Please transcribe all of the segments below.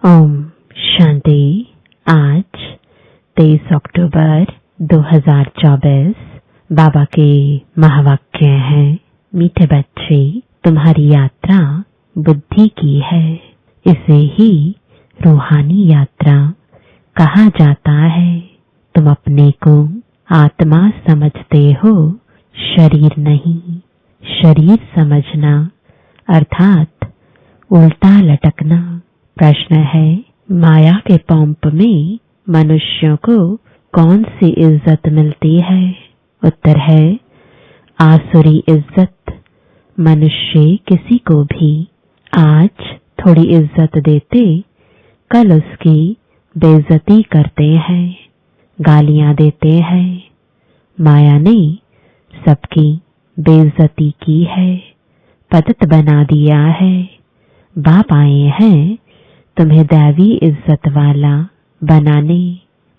ओम शांति। आज 23 अक्टूबर 2024 बाबा के महावाक्य हैं। मीठे बच्चे, तुम्हारी यात्रा बुद्धि की है। इसे ही रूहानी यात्रा कहा जाता है। तुम अपने को आत्मा समझते हो, शरीर नहीं। शरीर समझना अर्थात उल्टा लटकना। प्रश्न है, माया के पंप में मनुष्यों को कौन सी इज्जत मिलती है? उत्तर है, आसुरी इज्जत। मनुष्य किसी को भी आज थोड़ी इज्जत देते, कल उसकी बेइज्जती करते हैं, गालियां देते हैं। माया ने सबकी बेइज्जती की है, पतित बना दिया है। बाप आए हैं तुम्हें दैवी इज्जत वाला बनाने।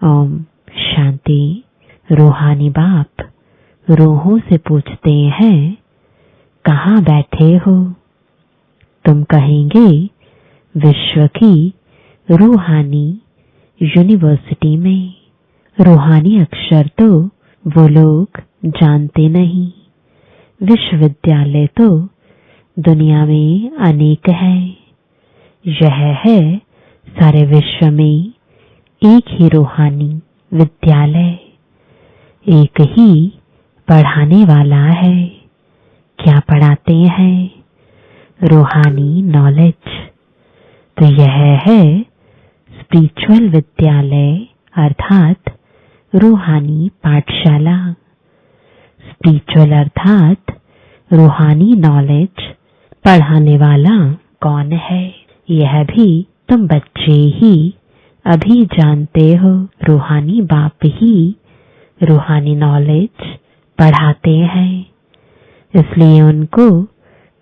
ओम शांति। रूहानी बाप रूहों से पूछते हैं, कहाँ बैठे हो? तुम कहेंगे, विश्व की रूहानी यूनिवर्सिटी में। रूहानी अक्षर तो वो लोग जानते नहीं। विश्वविद्यालय तो दुनिया में अनेक हैं। यह है सारे विश्व में एक ही रूहानी विद्यालय, एक ही पढ़ाने वाला है। क्या पढ़ाते हैं? रूहानी नॉलेज। तो यह है स्पिरिचुअल विद्यालय अर्थात रूहानी पाठशाला। स्पिरिचुअल अर्थात रूहानी नॉलेज पढ़ाने वाला कौन है? यह भी तुम बच्चे ही अभी जानते हो। रूहानी बाप ही रूहानी नॉलेज पढ़ाते हैं, इसलिए उनको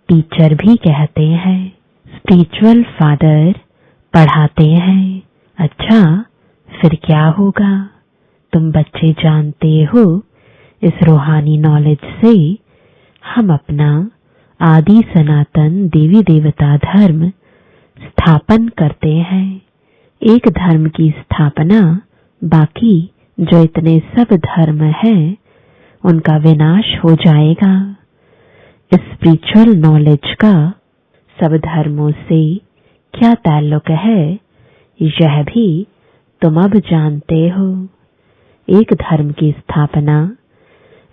टीचर भी कहते हैं। स्पिरिचुअल फादर पढ़ाते हैं। अच्छा, फिर क्या होगा? तुम बच्चे जानते हो, इस रूहानी नॉलेज से हम अपना आदि सनातन देवी देवता धर्म स्थापन करते हैं। एक धर्म की स्थापना, बाकी जो इतने सब धर्म हैं उनका विनाश हो जाएगा। इस स्पिरिचुअल नॉलेज का सब धर्मों से क्या ताल्लुक है, यह भी तुम अब जानते हो। एक धर्म की स्थापना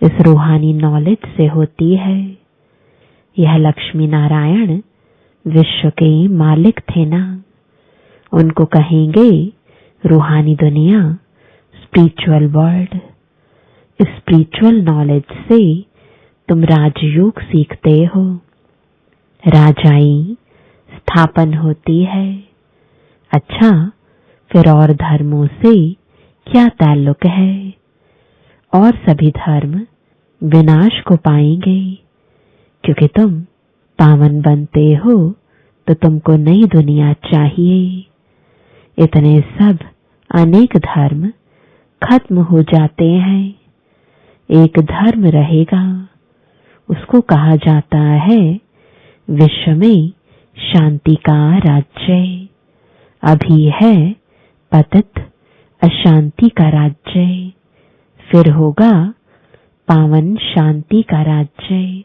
इस रूहानी नॉलेज से होती है। यह लक्ष्मी नारायण विश्व के मालिक थे ना, उनको कहेंगे रूहानी दुनिया, स्पिरिचुअल वर्ल्ड। इस स्पिरिचुअल नॉलेज से तुम राजयोग सीखते हो। राजाई स्थापन होती है। अच्छा, फिर और धर्मों से क्या ताल्लुक है? और सभी धर्म विनाश को पाएंगे, क्योंकि तुम पावन बनते हो तो तुमको नई दुनिया चाहिए। इतने सब अनेक धर्म खत्म हो जाते हैं, एक धर्म रहेगा। उसको कहा जाता है विश्व में शांति का राज्य। अभी है पतित अशांति का राज्य, फिर होगा पावन शांति का राज्य।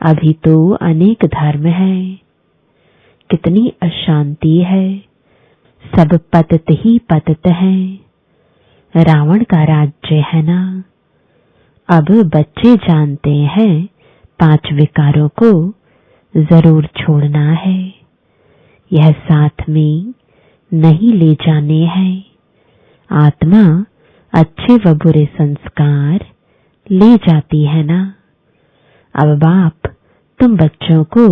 अभी तो अनेक धर्म हैं, कितनी अशांति है, सब पतित ही पतित हैं। रावण का राज्य है ना। अब बच्चे जानते हैं 5 विकारों को जरूर छोड़ना है। यह साथ में नहीं ले जाने हैं। आत्मा अच्छे व बुरे संस्कार ले जाती है ना। अब बाप तुम बच्चों को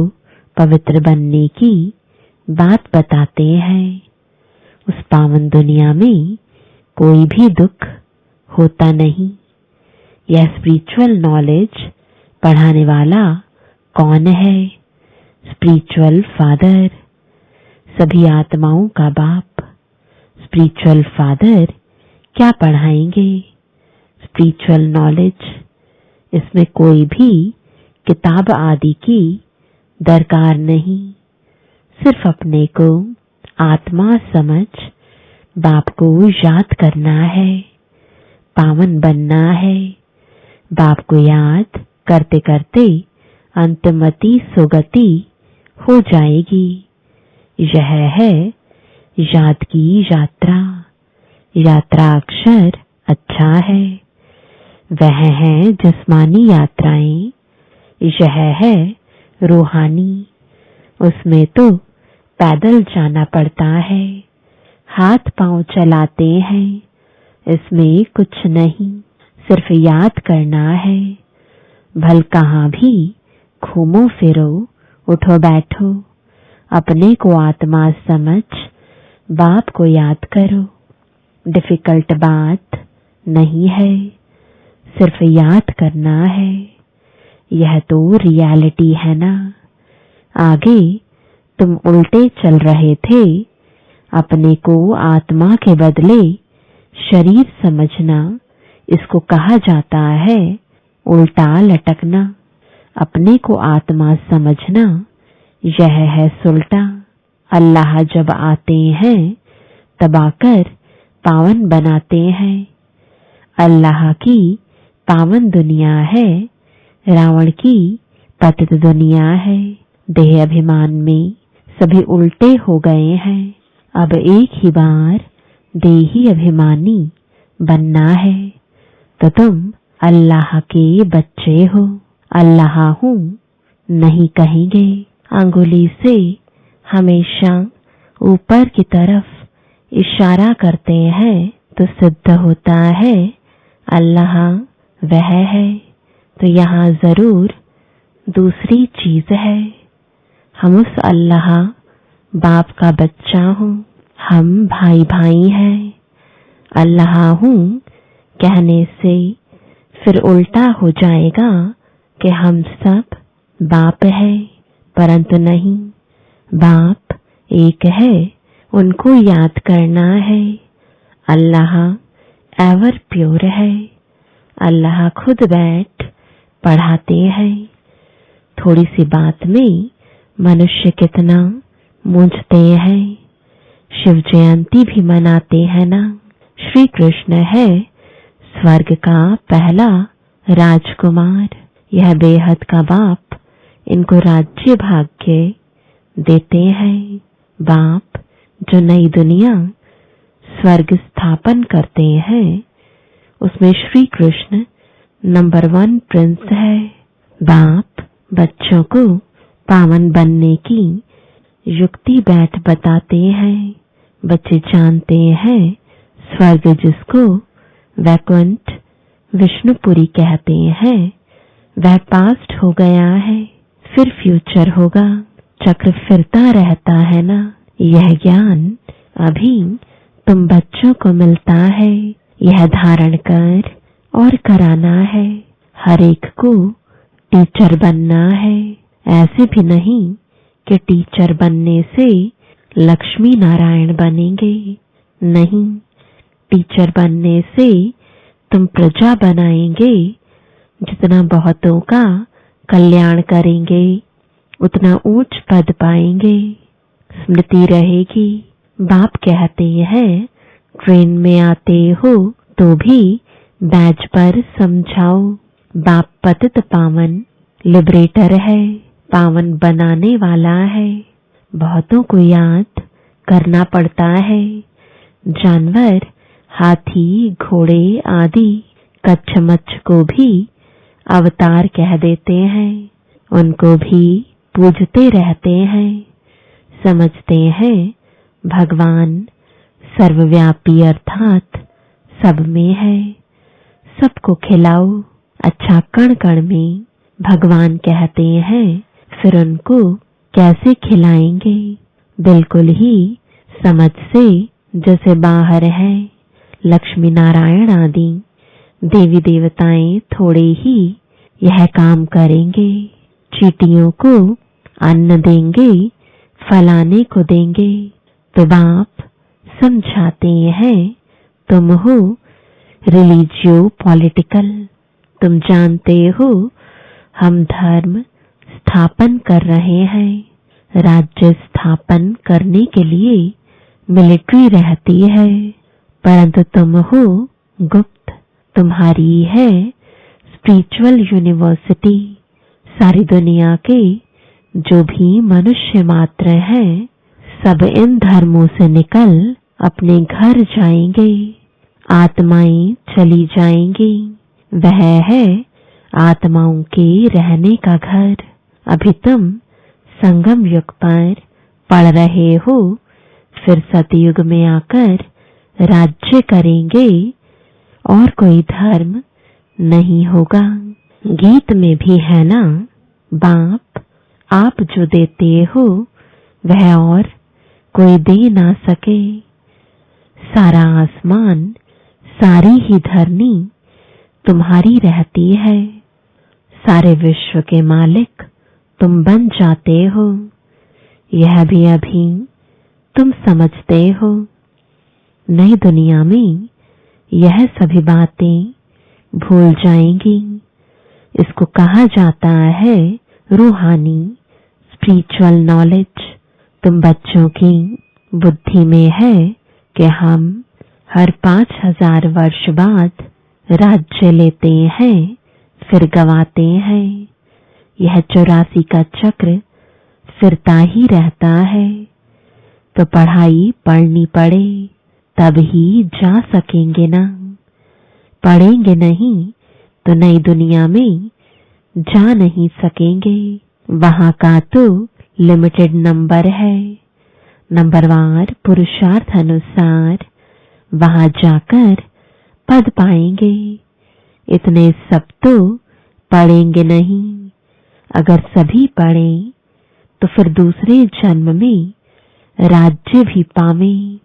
पवित्र बनने की बात बताते हैं। उस पावन दुनिया में कोई भी दुख होता नहीं। यह स्पिरिचुअल नॉलेज पढ़ाने वाला कौन है? स्पिरिचुअल फादर, सभी आत्माओं का बाप। स्पिरिचुअल फादर क्या पढ़ाएंगे? Spiritual knowledge. इसमें कोई भी किताब आदि की दरकार नहीं। सिर्फ अपने को आत्मा समझ बाप को याद करना है, पावन बनना है। बाप को याद करते करते अंतमति सुगति हो जाएगी। यह है याद की यात्रा। यात्रा अक्षर अच्छा है। वह है जिस्मानी यात्राएं, यह है रूहानी। उसमें तो पैदल जाना पड़ता है, हाथ पांव चलाते हैं। इसमें कुछ नहीं, सिर्फ याद करना है। भल कहाँ भी घूमो फिरो, उठो बैठो, अपने को आत्मा समझ बाप को याद करो। डिफिकल्ट बात नहीं है, सिर्फ याद करना है। यह तो रियलिटी है ना। आगे तुम उल्टे चल रहे थे। अपने को आत्मा के बदले शरीर समझना, इसको कहा जाता है उल्टा लटकना। अपने को आत्मा समझना, यह है सुलटा। अल्लाह जब आते हैं तब आकर पावन बनाते हैं। अल्लाह की पावन दुनिया है, रावण की पतित दुनिया है। देह अभिमान में सभी उल्टे हो गए हैं। अब एक ही बार देही अभिमानी बनना है तो तुम अल्लाह के बच्चे हो। अल्लाह हूँ नहीं कहेंगे। अंगुली से हमेशा ऊपर की तरफ इशारा करते हैं तो सिद्ध होता है अल्लाह वह है। तो यहाँ जरूर दूसरी चीज है। हम उस अल्लाह बाप का बच्चा हूँ, हम भाई भाई हैं। अल्लाह हूँ कहने से फिर उल्टा हो जाएगा कि हम सब बाप है, परंतु नहीं। बाप एक है, उनको याद करना है। अल्लाह एवर प्योर है। अल्लाह खुद बैठ पढ़ाते हैं। थोड़ी सी बात में मनुष्य कितना मूंझते हैं। शिव जयंती भी मनाते हैं ना। श्री कृष्ण है स्वर्ग का पहला राजकुमार। यह बेहद का बाप इनको राज्य भाग्य देते हैं। बाप जो नई दुनिया स्वर्ग स्थापन करते हैं, उसमें श्री कृष्ण नंबर 1 प्रिंस है। बाप बच्चों को पावन बनने की युक्ति बैठ बताते हैं। बच्चे जानते हैं स्वर्ग जिसको वैकुंठ विष्णुपुरी कहते हैं, वह पास्ट हो गया है, फिर फ्यूचर होगा। चक्र फिरता रहता है ना। यह ज्ञान अभी तुम बच्चों को मिलता है। यह धारण कर और कराना है। हर एक को टीचर बनना है। ऐसे भी नहीं कि टीचर बनने से लक्ष्मी नारायण बनेंगे। नहीं, टीचर बनने से तुम प्रजा बनाएंगे। जितना बहुतों का कल्याण करेंगे उतना ऊंच पद पाएंगे। स्मृति रहेगी। बाप कहते हैं ट्रेन में आते हो तो भी बैच पर समझाओ। बाप पतित पावन लिबरेटर है, पावन बनाने वाला है। बहुतों को याद करना पड़ता है। जानवर, हाथी, घोड़े आदि कच्छ मच्छ को भी अवतार कह देते हैं। उनको भी पूजते रहते हैं। समझते हैं भगवान सर्वव्यापी अर्थात सब में है। सबको खिलाओ। अच्छा कण कण में भगवान कहते हैं, फिर उनको कैसे खिलाएंगे? बिल्कुल ही समझ से जैसे बाहर है। लक्ष्मी नारायण आदि देवी देवताएं थोड़े ही यह काम करेंगे। चींटियों को अन्न देंगे, फलाने को देंगे। तो बाप समझाते हैं तुम हो रिलीजियो पॉलिटिकल। तुम जानते हो हम धर्म स्थापन कर रहे हैं। राज्य स्थापन करने के लिए मिलिट्री रहती है, परंतु तुम हो गुप्त। तुम्हारी है स्पिरिचुअल यूनिवर्सिटी। सारी दुनिया के जो भी मनुष्य मात्र हैं, सब इन धर्मों से निकल अपने घर जाएंगे। आत्माएं चली जाएंगी। वह है आत्माओं के रहने का घर। अभी तुम संगम युग पर पढ़ रहे हो, फिर सतयुग में आकर राज्य करेंगे और कोई धर्म नहीं होगा। गीत में भी है ना, बाप आप जो देते हो वह और कोई दे ना सके। सारा आसमान, सारी ही धरनी तुम्हारी रहती है। सारे विश्व के मालिक तुम बन जाते हो। यह भी अभी तुम समझते हो। नई दुनिया में यह सभी बातें भूल जाएंगी। इसको कहा जाता है रूहानी स्पिरिचुअल नॉलेज। तुम बच्चों की बुद्धि में है कि हम हर 5000 वर्ष बाद राज्य लेते हैं, फिर गवाते हैं। यह 84 का चक्र फिरता ही रहता है। तो पढ़ाई पढ़नी पड़े तब ही जा सकेंगे ना। पढ़ेंगे नहीं तो नई दुनिया में जा नहीं सकेंगे। वहां का तो लिमिटेड नंबर है। नंबरवार पुरुषार्थ अनुसार वहां जाकर पद पाएंगे। इतने सब तो पढ़ेंगे नहीं। अगर सभी पढ़ें तो फिर दूसरे जन्म में राज्य भी पावें।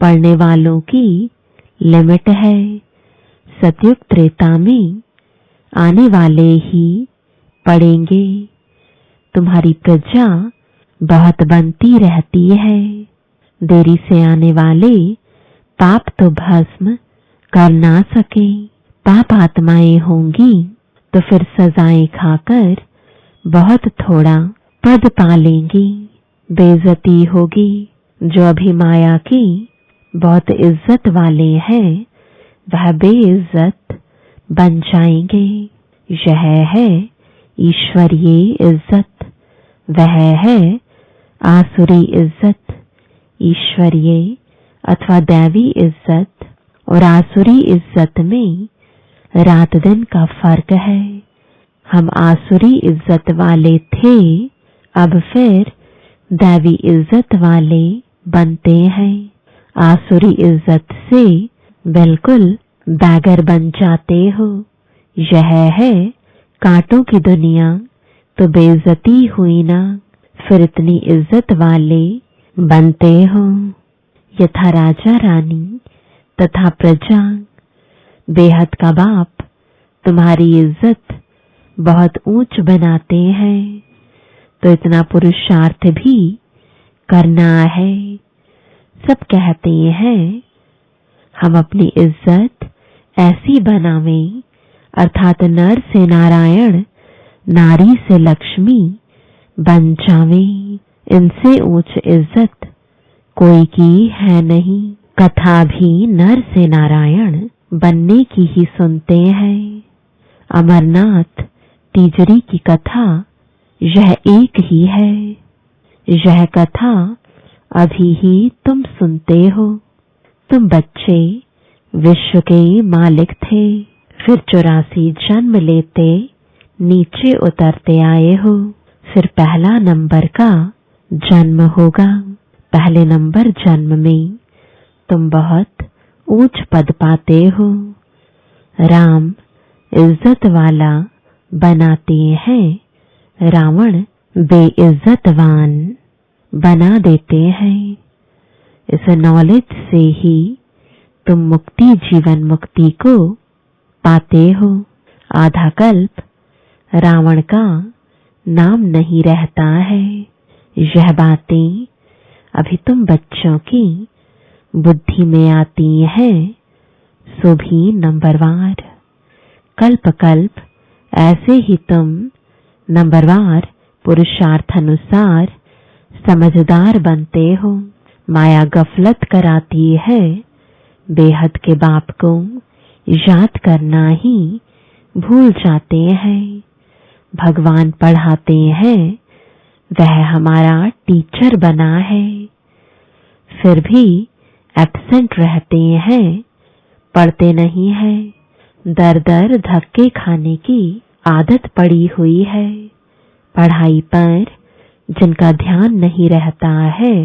पढ़ने वालों की लिमिट है। सतयुग त्रेता में आने वाले ही पढ़ेंगे। तुम्हारी प्रजा बहुत बनती रहती है। देरी से आने वाले पाप तो भस्म कर ना सके। पाप आत्माएं होंगी तो फिर सजाएं खाकर बहुत थोड़ा पद पा लेंगी। बेइज्जती होगी। जो अभी माया की बहुत इज्जत वाले हैं, वह बेइज्जत बन जाएंगे। यह है ईश्वरीय इज्जत, वह है आसुरी इज्जत। ईश्वरीय अथवा दैवी इज्जत और आसुरी इज्जत में रात दिन का फर्क है। हम आसुरी इज्जत वाले थे, अब फिर दैवी इज्जत वाले बनते हैं। आसुरी इज्जत से बिल्कुल बैगर बन जाते हो। यह है कांटों की दुनिया, तो बेइज्जती हुई ना, फिर इतनी इज्जत वाले बनते हो। यथा राजा रानी तथा प्रजा, बेहद का बाप तुम्हारी इज्जत बहुत ऊंच बनाते हैं, तो इतना पुरुषार्थ भी करना है। सब कहते हैं हम अपनी इज्जत ऐसी बनावें, अर्थात नर से नारायण, नारी से लक्ष्मी बन जावें। इनसे ऊंच इज्जत कोई की है नहीं। कथा भी नर से नारायण बनने की ही सुनते हैं। अमरनाथ तीजरी की कथा यह एक ही है। यह कथा अभी ही तुम सुनते हो। तुम बच्चे विश्व के मालिक थे, फिर 84 जन्म लेते नीचे उतरते आए हो। फिर पहला नंबर का जन्म होगा। पहले नंबर जन्म में तुम बहुत ऊंच पद पाते हो। राम इज्जत वाला बनाते हैं, रावण बेइज्जतवान बना देते हैं। इस नॉलेज से ही तुम मुक्ति, जीवन मुक्ति को पाते हो। आधा कल्प रावण का नाम नहीं रहता है। यह बातें अभी तुम बच्चों की बुद्धि में आती हैं, सो भी नंबरवार। कल्प कल्प ऐसे ही तुम नंबरवार पुरुषार्थ अनुसार समझदार बनते हो। माया गफलत कराती है। बेहद के बाप को याद करना ही भूल जाते हैं। भगवान पढ़ाते हैं, वह हमारा टीचर बना है, फिर भी एब्सेंट रहते हैं, पढ़ते नहीं है। दर दर धक्के खाने की आदत पड़ी हुई है। पढ़ाई पर जिनका ध्यान नहीं रहता है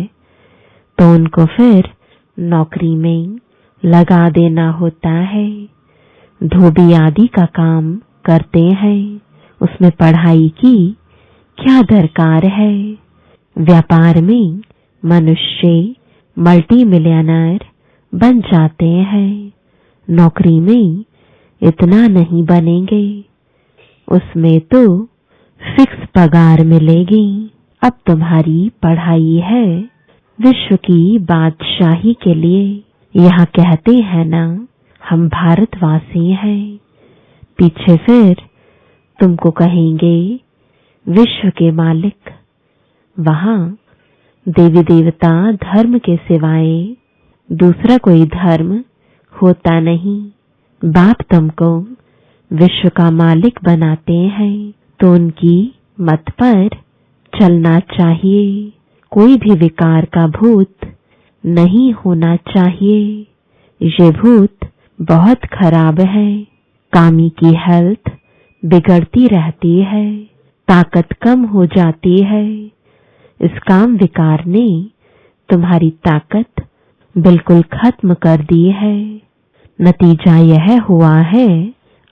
तो उनको फिर नौकरी में लगा देना होता है। धोबी आदि का काम करते हैं, उसमें पढ़ाई की क्या दरकार है। व्यापार में मनुष्य मल्टी मिलियनर बन जाते हैं, नौकरी में इतना नहीं बनेंगे, उसमें तो फिक्स पगार मिलेगी। अब तुम्हारी पढ़ाई है विश्व की बादशाही के लिए। यहाँ कहते हैं ना, हम भारतवासी हैं, पीछे फिर तुमको कहेंगे विश्व के मालिक। वहां देवी देवता धर्म के सिवाय दूसरा कोई धर्म होता नहीं। बाप तुमको विश्व का मालिक बनाते हैं तो उनकी मत पर चलना चाहिए। कोई भी विकार का भूत नहीं होना चाहिए। ये भूत बहुत खराब है। कामी की हेल्थ बिगड़ती रहती है, ताकत कम हो जाती है। इस काम विकार ने तुम्हारी ताकत बिल्कुल खत्म कर दी है। नतीजा यह हुआ है,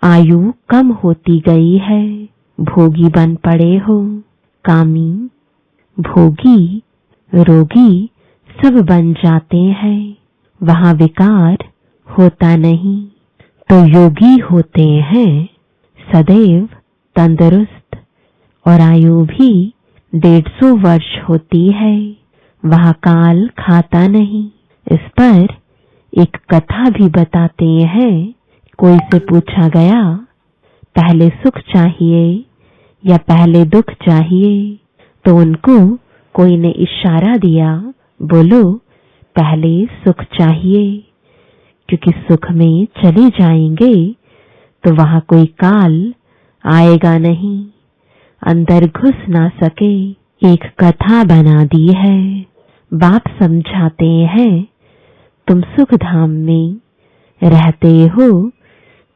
आयु कम होती गई है। भोगी बन पड़े हो, कामी, भोगी, रोगी सब बन जाते हैं। वहां विकार होता नहीं तो योगी होते हैं, सदैव तंदुरुस्त, और आयु भी 150 वर्ष होती है। वहां काल खाता नहीं। इस पर एक कथा भी बताते हैं। कोई से पूछा गया, पहले सुख चाहिए या पहले दुख चाहिए? तो उनको कोई ने इशारा दिया, बोलो पहले सुख चाहिए, क्योंकि सुख में चले जाएंगे तो वहां कोई काल आएगा नहीं, अंदर घुस ना सके। एक कथा बना दी है। बाप समझाते हैं, तुम सुख धाम में रहते हो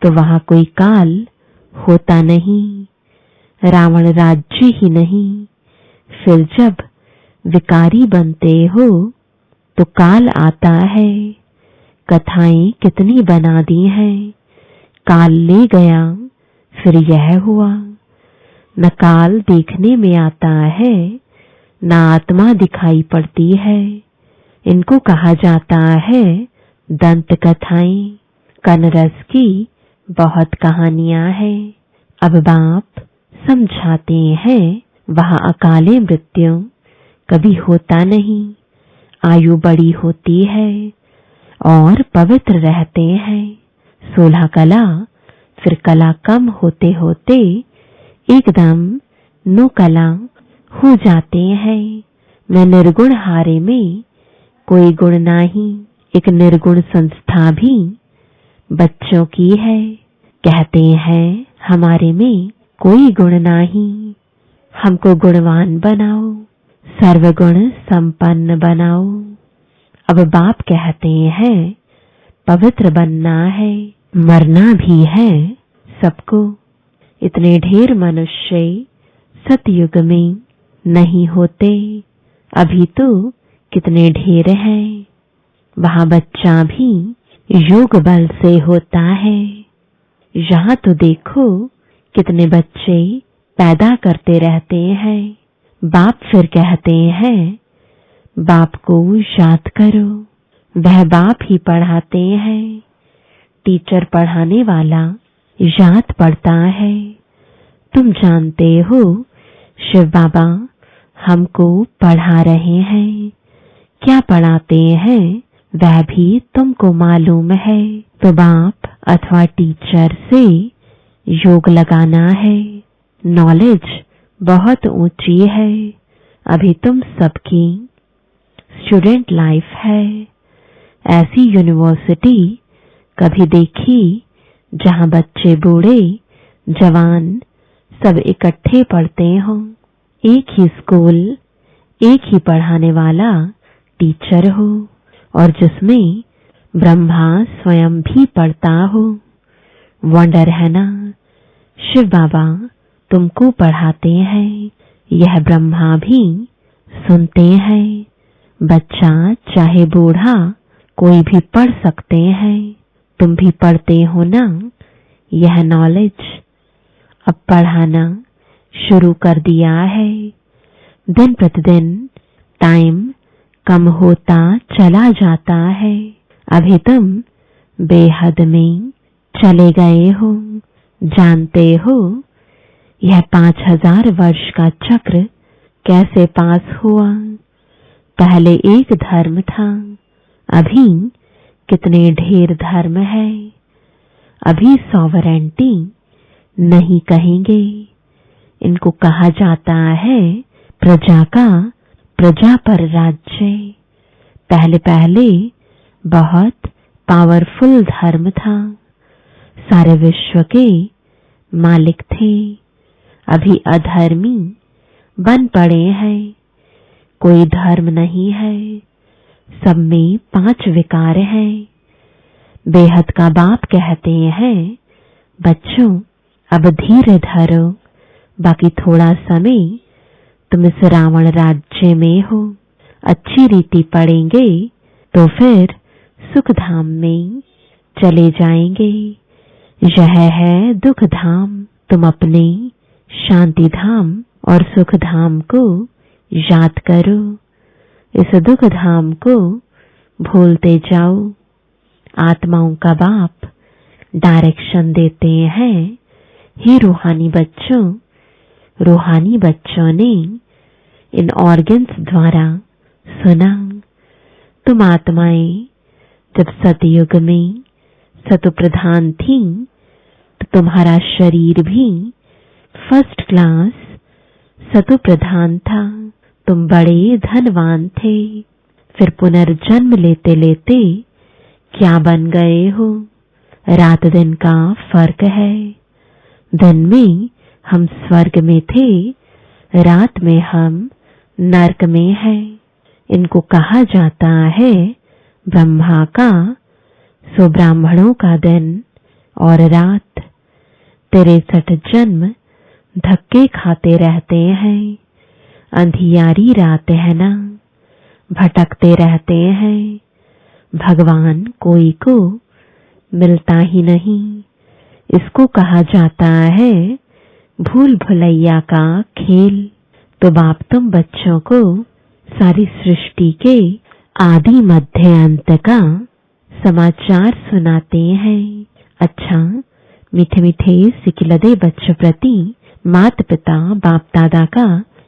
तो वहां कोई काल होता नहीं, रावण राज्य ही नहीं। फिर जब विकारी बनते हो तो काल आता है। कथाएं कितनी बना दी हैं। काल ले गया, फिर यह हुआ। न काल देखने में आता है, न आत्मा दिखाई पड़ती है। इनको कहा जाता है दंत कथाएं। कनरस की बहुत कहानियां हैं। अब बाप समझाते हैं, वहां अकाले मृत्यु कभी होता नहीं। आयु बड़ी होती है और पवित्र रहते हैं। 16 कला, फिर कला कम होते होते एकदम 9 कला हो जाते हैं। मैं निर्गुण हारे में कोई गुण नहीं। एक निर्गुण संस्था भी बच्चों की है। कहते हैं हमारे में कोई गुण नहीं, हमको गुणवान बनाओ, सर्वगुण संपन्न बनाओ। अब बाप कहते हैं पवित्र बनना है, मरना भी है सबको। इतने ढेर मनुष्य सतयुग में नहीं होते, अभी तो कितने ढेर हैं। वहां बच्चा भी योग बल से होता है। यहाँ तो देखो कितने बच्चे पैदा करते रहते हैं। बाप फिर कहते हैं, बाप को याद करो। वह बाप ही पढ़ाते हैं। टीचर पढ़ाने वाला याद पढ़ता है। तुम जानते हो शिव बाबा हमको पढ़ा रहे हैं। क्या पढ़ाते हैं वह भी तुमको मालूम है। तो बाप अथवा टीचर से योग लगाना है। नॉलेज बहुत ऊंची है। अभी तुम सबकी स्टूडेंट लाइफ है। ऐसी यूनिवर्सिटी कभी देखी जहां बच्चे बूढ़े जवान सब इकट्ठे पढ़ते हों। एक ही स्कूल, एक ही पढ़ाने वाला टीचर हो और जिसमें ब्रह्मा स्वयं भी पढ़ता हो। वंडर है ना, शिव बाबा तुमको पढ़ाते हैं, यह ब्रह्मा भी सुनते हैं। बच्चा चाहे बूढ़ा कोई भी पढ़ सकते हैं। तुम भी पढ़ते हो ना यह नॉलेज। अब पढ़ाना शुरू कर दिया है। दिन प्रतिदिन टाइम कम होता चला जाता है। अभी तुम बेहद में चले गए हो। जानते हो यह 5000 वर्ष का चक्र कैसे पास हुआ। पहले एक धर्म था, अभी कितने ढेर धर्म है। अभी सॉवरेंटी नहीं कहेंगे, इनको कहा जाता है प्रजा का प्रजा पर राज्य। पहले पहले बहुत पावरफुल धर्म था, सारे विश्व के मालिक थे। अभी अधर्मी बन पड़े हैं, कोई धर्म नहीं है, सब में 5 विकार हैं। बेहद का बाप कहते हैं बच्चों अब धीरे धरो, बाकी थोड़ा समय तुम इस रावण राज्य में हो। अच्छी रीति पढ़ेंगे तो फिर सुख धाम में चले जाएंगे। यह है दुख धाम। तुम अपने शांति धाम और सुख धाम को याद करो, इस दुख धाम को भूलते जाओ। आत्माओं का बाप डायरेक्शन देते हैं, हे रूहानी बच्चों। रूहानी बच्चों ने इन ऑर्गन्स द्वारा सुना। तुम आत्माएं जब सतयुग में सतो प्रधान थी तो तुम्हारा शरीर भी फर्स्ट क्लास सतो प्रधान था। तुम बड़े धनवान थे, फिर पुनर्जन्म लेते लेते क्या बन गए हो। रात दिन का फर्क है। दिन में हम स्वर्ग में थे, रात में हम नरक में हैं। इनको कहा जाता है ब्रह्मा का सो ब्राह्मणों का दिन और रात। 63 जन्म धक्के खाते रहते हैं। अंधियारी रात है ना, भटकते रहते हैं। भगवान कोई को मिलता ही नहीं। इसको कहा जाता है भूल भुलैया का खेल। तो बाप तुम बच्चों को सारी सृष्टि के आदि मध्य अंत का समाचार सुनाते हैं। अच्छा, मीठे मीठे सिकिलदे बच्चों प्रति माता पिता बाप दादा का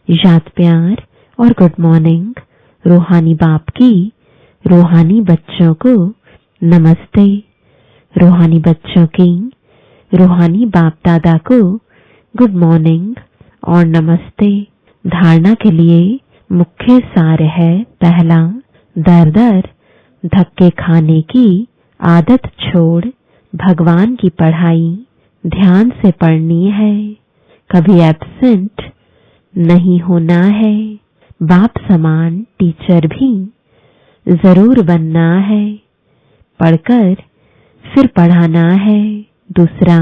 याद प्यार और गुड मॉर्निंग। रूहानी बाप की रूहानी बच्चों को नमस्ते। रूहानी बच्चों की रूहानी बाप दादा को गुड मॉर्निंग और नमस्ते। धारणा के लिए मुख्य सार है, पहला, दर दर धक्के खाने की आदत छोड़ भगवान की पढ़ाई ध्यान से पढ़नी है। कभी एब्सेंट नहीं होना है। बाप समान टीचर भी जरूर बनना है। पढ़कर फिर पढ़ाना है। दूसरा,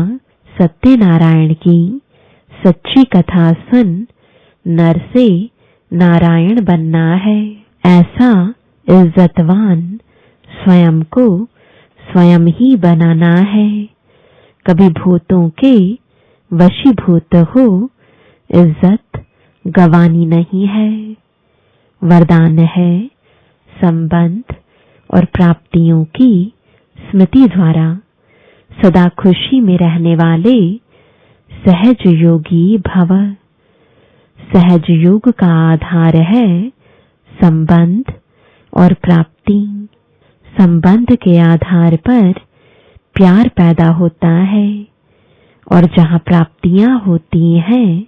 सत्यनारायण की सच्ची कथा सुन नर से नारायण बनना है। ऐसा इज्जतवान स्वयं को स्वयं ही बनाना है। कभी भूतों के वशीभूत हो इज्जत गवानी नहीं है। वरदान है संबंध और प्राप्तियों की स्मृति द्वारा सदा खुशी में रहने वाले सहज योगी भव। सहज योग का आधार है संबंध और प्राप्ति। संबंध के आधार पर प्यार पैदा होता है और जहाँ प्राप्तियां होती हैं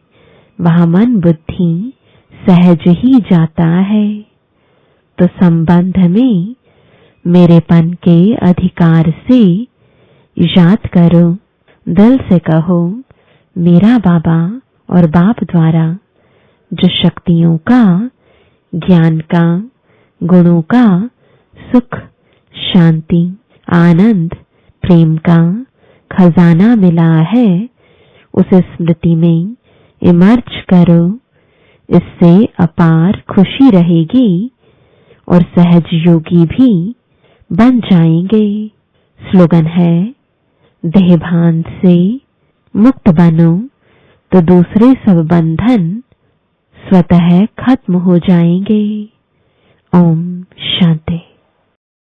वहाँ मन बुद्धि सहज ही जाता है। तो संबंध में मेरेपन के अधिकार से याद करो। दिल से कहो, मेरा बाबा और बाप द्वारा जो शक्तियों का, ज्ञान का, गुणों का, सुख, शांति, आनंद, प्रेम का खजाना मिला है, उसे स्मृति में इमर्ज करो। इससे अपार खुशी रहेगी और सहज योगी भी बन जाएंगे। स्लोगन है, देहभान से मुक्त बनो तो दूसरे सब बंधन स्वतः खत्म हो जाएंगे। ओम शांति।